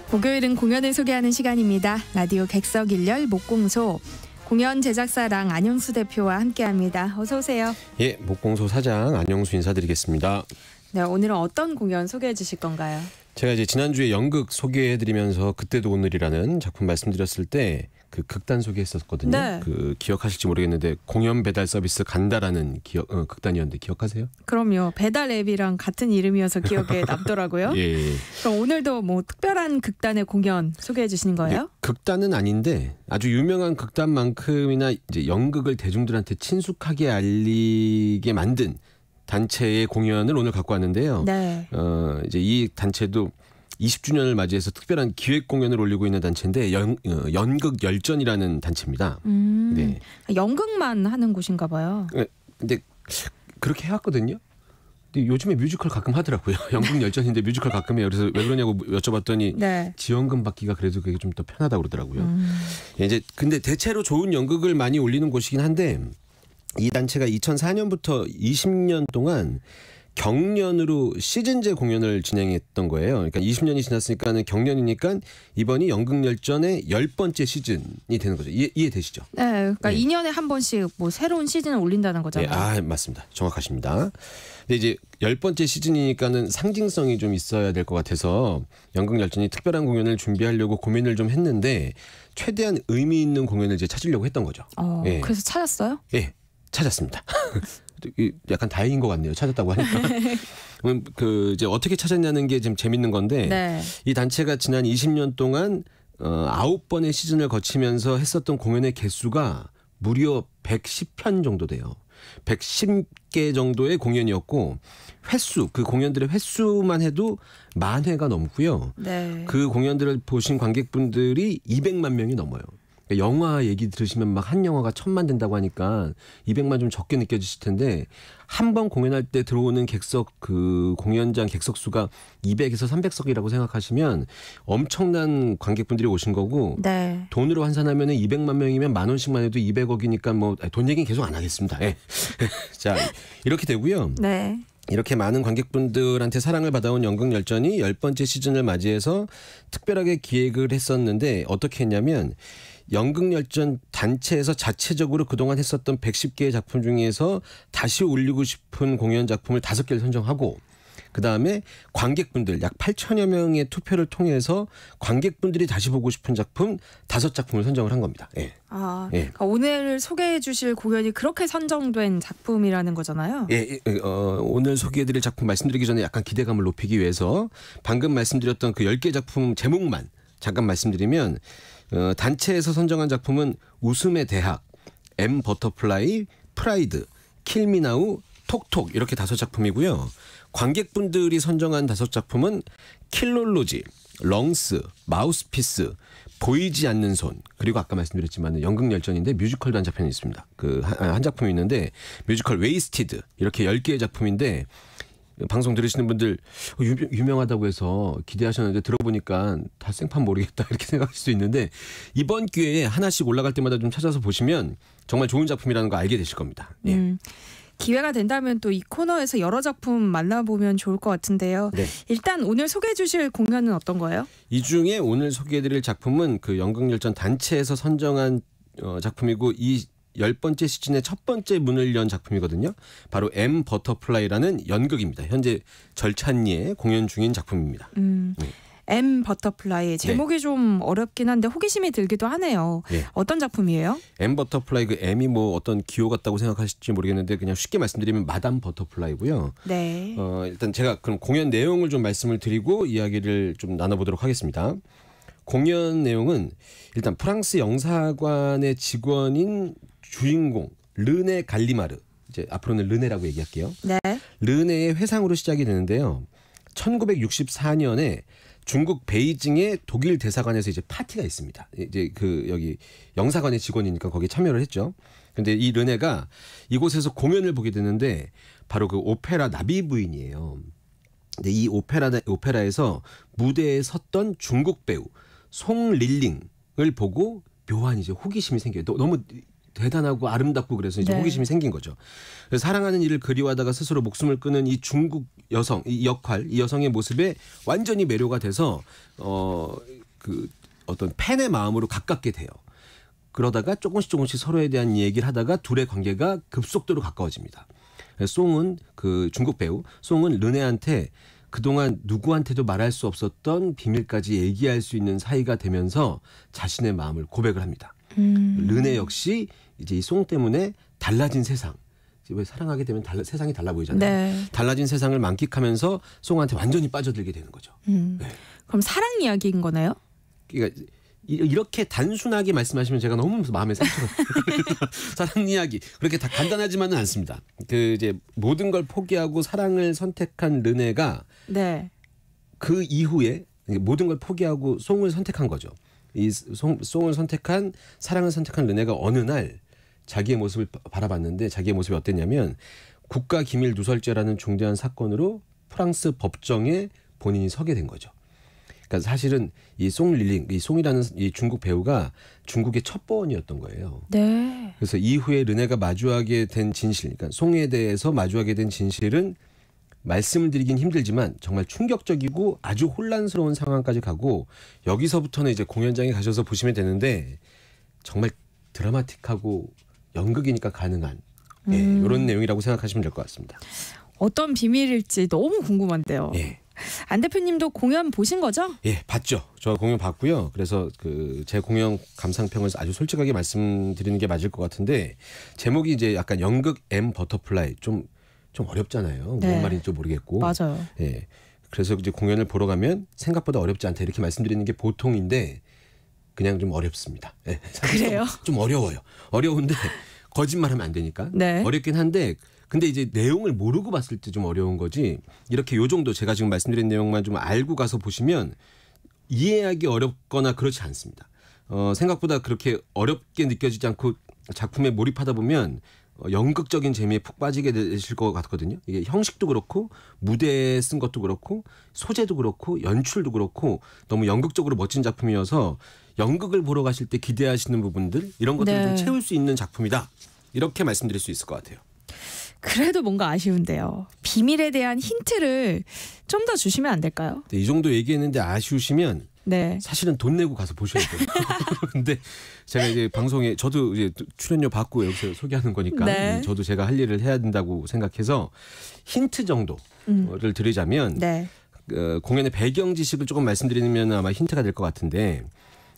목요일은 공연을 소개하는 시간입니다. 라디오 객석일열 목공소 공연 제작사랑 안영수 대표와 함께합니다. 어서 오세요. 예, 목공소 사장 안영수 인사드리겠습니다. 네, 오늘은 어떤 공연 소개해 주실 건가요? 제가 이제 지난주에 연극 소개해드리면서 그때도 오늘이라는 작품 말씀드렸을 때 그 극단 소개했었거든요. 네. 그 기억하실지 모르겠는데 공연 배달 서비스 간다라는 극단이었는데 기억하세요? 그럼요. 배달 앱이랑 같은 이름이어서 기억에 남더라고요. 예. 그럼 오늘도 뭐 특별한 극단의 공연 소개해 주시는 거예요? 예, 극단은 아닌데 아주 유명한 극단만큼이나 이제 연극을 대중들한테 친숙하게 알리게 만든 단체의 공연을 오늘 갖고 왔는데요. 네. 이제 이 단체도 20주년을 맞이해서 특별한 기획 공연을 올리고 있는 단체인데 연극 열전이라는 단체입니다. 네. 연극만 하는 곳인가 봐요. 근데 그렇게 해왔거든요. 근데 요즘에 뮤지컬 가끔 하더라고요. 연극 열전인데 뮤지컬 가끔 해요. 그래서 왜 그러냐고 여쭤봤더니 네. 지원금 받기가 그래도 그게 좀 더 편하다고 그러더라고요. 이제 근데 대체로 좋은 연극을 많이 올리는 곳이긴 한데 이 단체가 2004년부터 20년 동안 경년으로 시즌제 공연을 진행했던 거예요. 그러니까 20년이 지났으니까는 경년이니까 이번이 연극열전의 10번째 시즌이 되는 거죠. 이해되시죠? 네, 그러니까 네. 2년에 한 번씩 뭐 새로운 시즌을 올린다는 거잖아요. 네, 맞습니다. 정확하십니다. 근데 이제 10번째 시즌이니까는 상징성이 좀 있어야 될 것 같아서 연극열전이 특별한 공연을 준비하려고 고민을 좀 했는데 최대한 의미 있는 공연을 이제 찾으려고 했던 거죠. 네. 그래서 찾았어요? 예, 찾았습니다. 약간 다행인 것 같네요. 찾았다고 하니까. 그 이제 어떻게 찾았냐는 게 좀 재밌는 건데 네. 이 이 단체가 지난 20년 동안 9번의 시즌을 거치면서 했었던 공연의 개수가 무려 110편 정도 돼요. 110개 정도의 공연이었고 횟수, 그 공연들의 횟수만 해도 10,000회가 넘고요. 네. 그 공연들을 보신 관객분들이 200만 명이 넘어요. 영화 얘기 들으시면 막 한 영화가 1,000만 된다고 하니까 200만 좀 적게 느껴지실 텐데 한 번 공연할 때 들어오는 객석 그 공연장 객석 수가 200에서 300석이라고 생각하시면 엄청난 관객분들이 오신 거고 네. 돈으로 환산하면 200만 명이면 10,000원씩만 해도 200억이니까 뭐 돈 얘기는 계속 안 하겠습니다. 예. 자, 이렇게 되고요. 네. 이렇게 많은 관객분들한테 사랑을 받아온 연극열전이 10번째 시즌을 맞이해서 특별하게 기획을 했었는데 어떻게 했냐면 연극열전 단체에서 자체적으로 그동안 했었던 110개의 작품 중에서 다시 올리고 싶은 공연 작품을 5개를 선정하고 그다음에 관객분들 약 8천여 명의 투표를 통해서 관객분들이 다시 보고 싶은 작품 5작품을 선정을 한 겁니다. 예. 예. 그러니까 오늘 소개해 주실 공연이 그렇게 선정된 작품이라는 거잖아요. 예, 오늘 소개해드릴 작품 말씀드리기 전에 약간 기대감을 높이기 위해서 방금 말씀드렸던 그 10개 작품 제목만 잠깐 말씀드리면 단체에서 선정한 작품은 웃음의 대학, M 버터플라이, 프라이드, 킬미나우, 톡톡 이렇게 5작품이고요. 관객분들이 선정한 5작품은 킬롤로지, 렁스, 마우스피스, 보이지 않는 손 그리고 아까 말씀드렸지만 연극열전인데 뮤지컬도 한 작품이 있습니다. 그 한 작품이 있는데 뮤지컬 웨이스티드 이렇게 10개의 작품인데 방송 들으시는 분들 유명하다고 해서 기대하셨는데 들어보니까 다 생판 모르겠다 이렇게 생각할 수도 있는데 이번 기회에 하나씩 올라갈 때마다 좀 찾아서 보시면 정말 좋은 작품이라는 거 알게 되실 겁니다. 예. 기회가 된다면 또 이 코너에서 여러 작품 만나보면 좋을 것 같은데요. 네. 일단 오늘 소개해 주실 공연은 어떤 거예요? 이 중에 오늘 소개해드릴 작품은 그 연극열전 단체에서 선정한 작품이고 이 10번째 시즌의 첫 번째 문을 연 작품이거든요. 바로 M 버터플라이라는 연극입니다. 현재 절찬리에 공연 중인 작품입니다. M 버터플라이 제목이 좀 어렵긴 한데 호기심이 들기도 하네요. 네. 어떤 작품이에요? M 버터플라이 그 M이 뭐 어떤 기호 같다고 생각하실지 모르겠는데 그냥 쉽게 말씀드리면 마담 버터플라이고요. 네. 일단 제가 그럼 공연 내용을 좀 말씀을 드리고 이야기를 좀 나눠보도록 하겠습니다. 공연 내용은 일단 프랑스 영사관의 직원인 주인공 르네 갈리마르 이제 앞으로는 르네라고 얘기할게요. 네. 르네의 회상으로 시작이 되는데요. 1964년에 중국 베이징의 독일 대사관에서 이제 파티가 있습니다. 이제 그 여기 영사관의 직원이니까 거기에 참여를 했죠. 근데 이 르네가 이곳에서 공연을 보게 되는데 바로 그 오페라 나비 부인이에요. 근데 이 오페라에서 무대에 섰던 중국 배우 송릴링을 보고 묘한 이제 호기심이 생겨요. 너무 대단하고 아름답고 그래서 이제 네. 호기심이 생긴 거죠. 그래서 사랑하는 일을 그리워하다가 스스로 목숨을 끊은 이 중국 여성, 이 역할, 이 여성의 모습에 완전히 매료가 돼서 그 어떤 팬의 마음으로 가깝게 돼요. 그러다가 조금씩 서로에 대한 얘기를 하다가 둘의 관계가 급속도로 가까워집니다. 송은 그 중국 배우 송은 르네한테 그동안 누구한테도 말할 수 없었던 비밀까지 얘기할 수 있는 사이가 되면서 자신의 마음을 고백을 합니다. 르네 역시 이제 이 송 때문에 달라진 세상. 왜 사랑하게 되면 세상이 달라 보이잖아요. 네. 달라진 세상을 만끽하면서 송한테 완전히 빠져들게 되는 거죠. 네. 그럼 사랑 이야기인 거네요? 그러니까 이렇게 단순하게 말씀하시면 제가 너무 마음에 상처가 사랑 이야기 그렇게 다 간단하지만은 않습니다. 그 이제 모든 걸 포기하고 사랑을 선택한 르네가 네. 그 이후에 모든 걸 포기하고 송을 선택한 거죠. 이 송을 선택한 사랑을 선택한 르네가 어느 날 자기의 모습을 바라봤는데 자기의 모습이 어땠냐면 국가기밀 누설죄라는 중대한 사건으로 프랑스 법정에 본인이 서게 된 거죠. 그러니까 사실은 이 송 릴링, 이 송이라는 이 중국 배우가 중국의 첩보원이었던 거예요. 네. 그래서 이후에 르네가 마주하게 된 진실, 그러니까 송에 대해서 마주하게 된 진실은 말씀을 드리긴 힘들지만 정말 충격적이고 아주 혼란스러운 상황까지 가고 여기서부터는 이제 공연장에 가셔서 보시면 되는데 정말 드라마틱하고 연극이니까 가능한 이런 내용이라고 생각하시면 될 것 같습니다. 어떤 비밀일지 너무 궁금한데요. 예. 안 대표님도 공연 보신 거죠? 예, 봤죠. 저 공연 봤고요. 그래서 그 제 공연 감상평을 아주 솔직하게 말씀드리는 게 맞을 것 같은데 제목이 이제 약간 연극 M 버터플라이 좀 어렵잖아요. 네. 무슨 말인지 모르겠고. 맞아요. 예. 그래서 이제 공연을 보러 가면 생각보다 어렵지 않다 이렇게 말씀드리는 게 보통인데 그냥 좀 어렵습니다. 예. 그래요? 좀 어려워요. 어려운데 거짓말하면 안 되니까. 네. 어렵긴 한데 근데 이제 내용을 모르고 봤을 때 좀 어려운 거지. 이렇게 요 정도 제가 지금 말씀드린 내용만 좀 알고 가서 보시면 이해하기 어렵거나 그렇지 않습니다. 생각보다 그렇게 어렵게 느껴지지 않고 작품에 몰입하다 보면 연극적인 재미에 푹 빠지게 되실 것 같거든요. 이게 형식도 그렇고 무대에 쓴 것도 그렇고 소재도 그렇고 연출도 그렇고 너무 연극적으로 멋진 작품이어서 연극을 보러 가실 때 기대하시는 부분들 이런 것들을 네. 좀 채울 수 있는 작품이다. 이렇게 말씀드릴 수 있을 것 같아요. 그래도 뭔가 아쉬운데요. 비밀에 대한 힌트를 좀 더 주시면 안 될까요? 이 정도 얘기했는데 아쉬우시면 네. 사실은 돈 내고 가서 보셔야 돼요. 근데 제가 이제 방송에 저도 이제 출연료 받고 여기서 소개하는 거니까 네. 저도 제가 할 일을 해야 된다고 생각해서 힌트 정도를 드리자면 네. 공연의 배경 지식을 조금 말씀드리면 아마 힌트가 될 것 같은데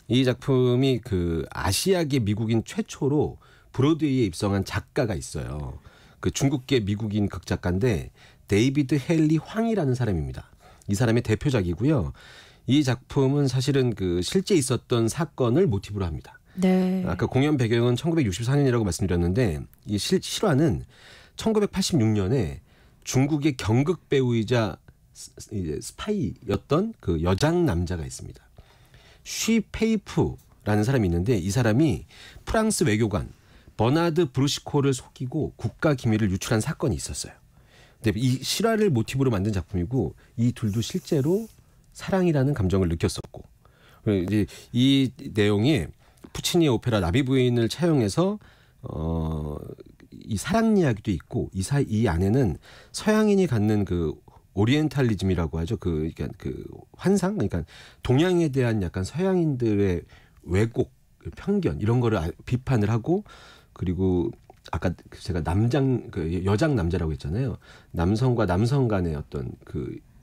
이 작품이 그 아시아계 미국인 최초로 브로드웨이에 입성한 작가가 있어요. 그 중국계 미국인 극작가인데 데이비드 헨리 황이라는 사람입니다. 이 사람의 대표작이고요. 이 작품은 사실은 그 실제 있었던 사건을 모티브로 합니다. 네. 아까 공연 배경은 1964년이라고 말씀드렸는데 이 실화는 1986년에 중국의 경극 배우이자 이제 스파이였던 그 여장 남자가 있습니다. 쉬 페이프라는 사람이 있는데 이 사람이 프랑스 외교관 버나드 브루시코를 속이고 국가 기밀을 유출한 사건이 있었어요. 근데 이 실화를 모티브로 만든 작품이고 이 둘도 실제로 사랑이라는 감정을 느꼈었고 이제 이 내용이 푸치니의 오페라 나비 부인을 차용해서 이 사랑 이야기도 있고 이 안에는 서양인이 갖는 그 오리엔탈리즘이라고 하죠. 그러니까 그 환상, 그러니까 동양에 대한 약간 서양인들의 왜곡, 편견 이런 거를 비판을 하고 그리고 아까 제가 여장 남자라고 했잖아요. 남성과 남성 간의 어떤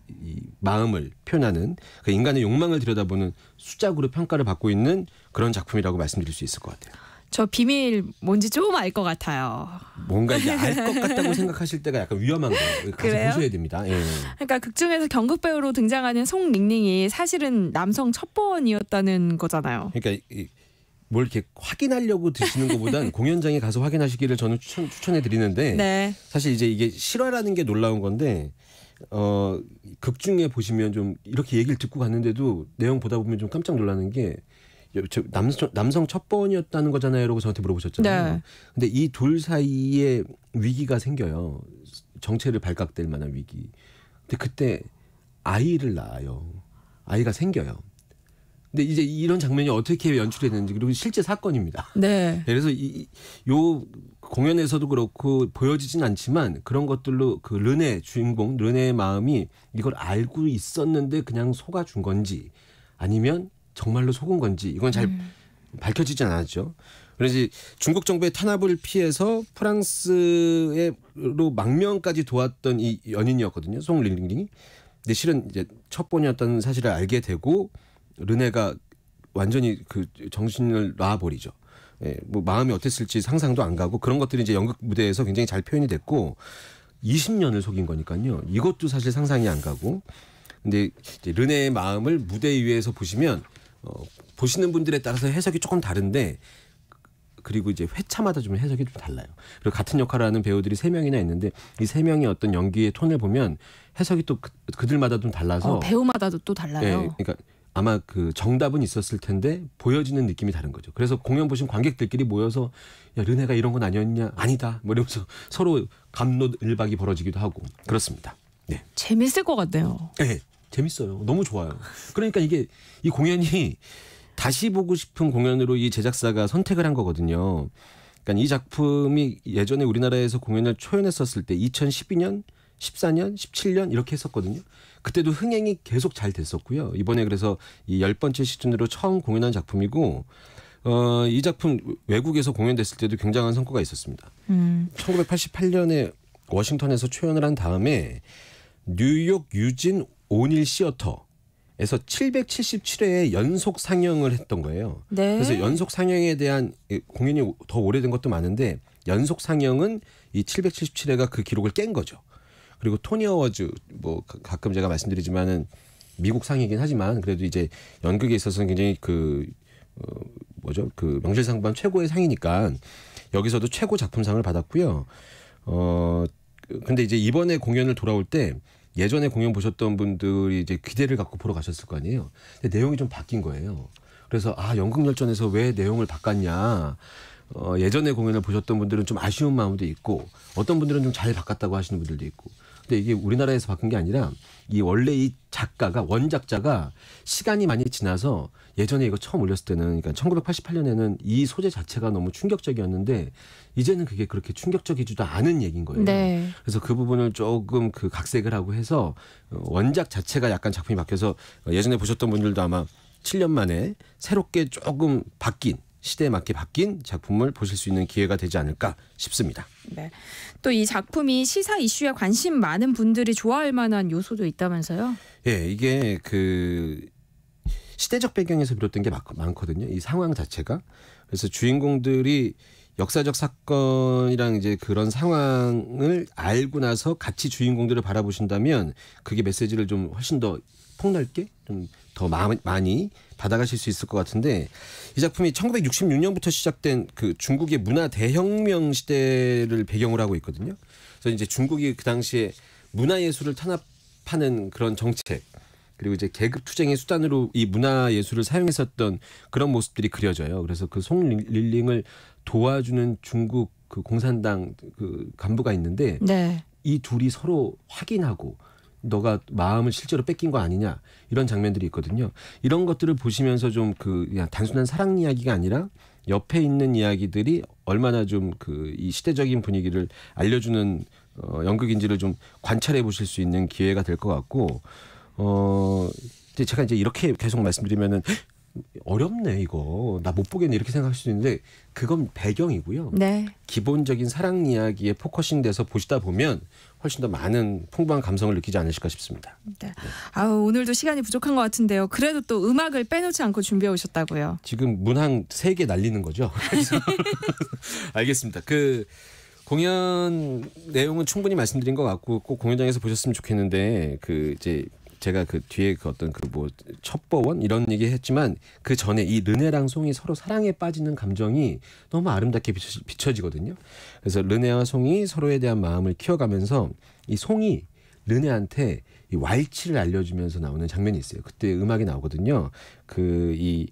이 마음을 표현하는 그 인간의 욕망을 들여다보는 수작으로 평가를 받고 있는 그런 작품이라고 말씀드릴 수 있을 것 같아요. 저 비밀 뭔지 좀 알 것 같아요. 뭔가 이제 알 것 같다고 생각하실 때가 약간 위험한 거예요. 가서 그래요? 보셔야 됩니다. 예. 그러니까 극 중에서 경극 배우로 등장하는 송링링이 사실은 남성 첩보원이었다는 거잖아요. 그러니까 뭘 이렇게 확인하려고 드시는 것보단 공연장에 가서 확인하시기를 저는 추천해 드리는데 네. 사실 이제 이게 실화라는 게 놀라운 건데 극 중에 보시면 좀 이렇게 얘기를 듣고 갔는데도 내용 보다 보면 좀 깜짝 놀라는 게 남성 첩보원이었다는 거잖아요. 라고 저한테 물어보셨잖아요. 네. 근데 이 둘 사이에 위기가 생겨요. 정체를 발각될 만한 위기. 근데 그때 아이를 낳아요. 아이가 생겨요. 근데 이제 이런 장면이 어떻게 연출이 되는지 그리고 실제 사건입니다. 네. 그래서 요 공연에서도 그렇고 보여지진 않지만 그런 것들로 그 르네 주인공 르네의 마음이 이걸 알고 있었는데 그냥 속아준 건지 아니면 정말로 속은 건지 이건 잘 밝혀지지 않았죠. 그래서 중국 정부의 탄압을 피해서 프랑스로 망명까지 도왔던 이 연인이었거든요. 송 릴링이. 근데 실은 이제 첩보였다는 사실을 알게 되고 르네가 완전히 그 정신을 놔버리죠. 예, 뭐 마음이 어땠을지 상상도 안 가고 그런 것들이 이제 연극 무대에서 굉장히 잘 표현이 됐고 20년을 속인 거니까요. 이것도 사실 상상이 안 가고. 근데 이제 르네의 마음을 무대 위에서 보시면 보시는 분들에 따라서 해석이 조금 다른데 그리고 이제 회차마다 좀 해석이 좀 달라요. 그리고 같은 역할을 하는 배우들이 3명이나 있는데 이 3명의 어떤 연기의 톤을 보면 해석이 또 그들마다 좀 달라서 배우마다도 또 달라요. 예, 그러니까 아마 그 정답은 있었을 텐데 보여지는 느낌이 다른 거죠. 그래서 공연 보신 관객들끼리 모여서 야 르네가 이런 건 아니었냐? 아니다. 뭐 이러면서 서로 감론을박이 벌어지기도 하고 그렇습니다. 네. 재밌을 것 같네요. 네, 재밌어요. 너무 좋아요. 그러니까 이게 이 공연이 다시 보고 싶은 공연으로 이 제작사가 선택을 한 거거든요. 그러니까 이 작품이 예전에 우리나라에서 공연을 초연했었을 때 2012년, 14년, 17년 이렇게 했었거든요. 그때도 흥행이 계속 잘 됐었고요. 이번에 그래서 이 10번째 시즌으로 처음 공연한 작품이고 이 작품 외국에서 공연됐을 때도 굉장한 성과가 있었습니다. 1988년에 워싱턴에서 초연을 한 다음에 뉴욕 유진 오닐 시어터에서 777회의 연속 상영을 했던 거예요. 네. 그래서 연속 상영에 대한 공연이 더 오래된 것도 많은데 연속 상영은 이 777회가 그 기록을 깬 거죠. 그리고 토니 어워즈 뭐 가끔 제가 말씀드리지만은 미국 상이긴 하지만 그래도 이제 연극에 있어서는 굉장히 그 그 명실상부한 최고의 상이니까 여기서도 최고 작품상을 받았고요. 근데 이제 이번에 공연을 돌아올 때 예전에 공연 보셨던 분들이 이제 기대를 갖고 보러 가셨을 거 아니에요. 근데 내용이 좀 바뀐 거예요. 그래서 연극열전에서 왜 내용을 바꿨냐. 예전에 공연을 보셨던 분들은 좀 아쉬운 마음도 있고 어떤 분들은 좀 잘 바꿨다고 하시는 분들도 있고. 근데 이게 우리나라에서 바꾼 게 아니라 이 원래 이 작가가 원작자가 시간이 많이 지나서 예전에 이거 처음 올렸을 때는 그러니까 1988년에는 이 소재 자체가 너무 충격적이었는데 이제는 그게 그렇게 충격적이지도 않은 얘기인 거예요. 네. 그래서 그 부분을 조금 그 각색을 하고 해서 원작 자체가 약간 작품이 바뀌어서 예전에 보셨던 분들도 아마 7년 만에 새롭게 조금 바뀐 시대에 맞게 바뀐 작품을 보실 수 있는 기회가 되지 않을까 싶습니다. 네. 또 이 작품이 시사 이슈에 관심 많은 분들이 좋아할 만한 요소도 있다면서요? 예, 이게 그 시대적 배경에서 비롯된 게 많거든요. 이 상황 자체가. 그래서 주인공들이 역사적 사건이랑 이제 그런 상황을 알고 나서 같이 주인공들을 바라보신다면 그게 메시지를 좀 훨씬 더 폭넓게 좀 더 많이 받아가실 수 있을 것 같은데 이 작품이 1966년부터 시작된 그 중국의 문화 대혁명 시대를 배경으로 하고 있거든요. 그래서 이제 중국이 그 당시에 문화예술을 탄압하는 그런 정책 그리고 이제 계급 투쟁의 수단으로 이 문화예술을 사용했었던 그런 모습들이 그려져요. 그래서 그 송 릴링을 도와주는 중국 그 공산당 그 간부가 있는데 네. 이 둘이 서로 확인하고 너가 마음을 실제로 뺏긴 거 아니냐 이런 장면들이 있거든요. 이런 것들을 보시면서 좀 그냥 단순한 사랑 이야기가 아니라 옆에 있는 이야기들이 얼마나 좀 그 이 시대적인 분위기를 알려주는 연극인지를 좀 관찰해 보실 수 있는 기회가 될 것 같고 제가 이제 이렇게 계속 말씀드리면은 어렵네 이거 나 못 보겠네 이렇게 생각할 수도 있는데 그건 배경이고요. 네. 기본적인 사랑 이야기에 포커싱돼서 보시다 보면 훨씬 더 많은 풍부한 감성을 느끼지 않으실까 싶습니다. 네. 오늘도 시간이 부족한 것 같은데요. 그래도 또 음악을 빼놓지 않고 준비해 오셨다고요. 지금 문항 3개 날리는 거죠. 그래서 알겠습니다. 그 공연 내용은 충분히 말씀드린 것 같고 꼭 공연장에서 보셨으면 좋겠는데 그 이제 제가 그 뒤에 그 어떤 그 뭐 첩보원 이런 얘기 했지만 그 전에 이 르네랑 송이 서로 사랑에 빠지는 감정이 너무 아름답게 비춰지거든요. 그래서 르네와 송이 서로에 대한 마음을 키워가면서 이 송이 르네한테 이 왈츠를 알려주면서 나오는 장면이 있어요. 그때 음악이 나오거든요. 그 이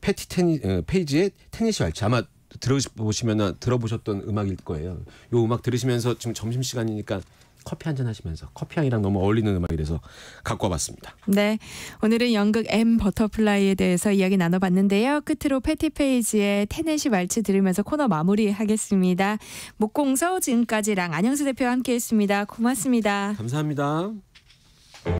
페이지의 테니시 왈츠 아마 들어보셨던 음악일 거예요. 이 음악 들으시면서 지금 점심 시간이니까 커피 한잔 하시면서 커피향이랑 너무 어울리는 음악이라서 갖고 와봤습니다. 네, 오늘은 연극 M 버터플라이에 대해서 이야기 나눠봤는데요. 끝으로 패티페이지의 테네시 왈츠 들으면서 코너 마무리하겠습니다. 목공서 지금까지 랑 안영수 대표와 함께했습니다. 고맙습니다. 감사합니다.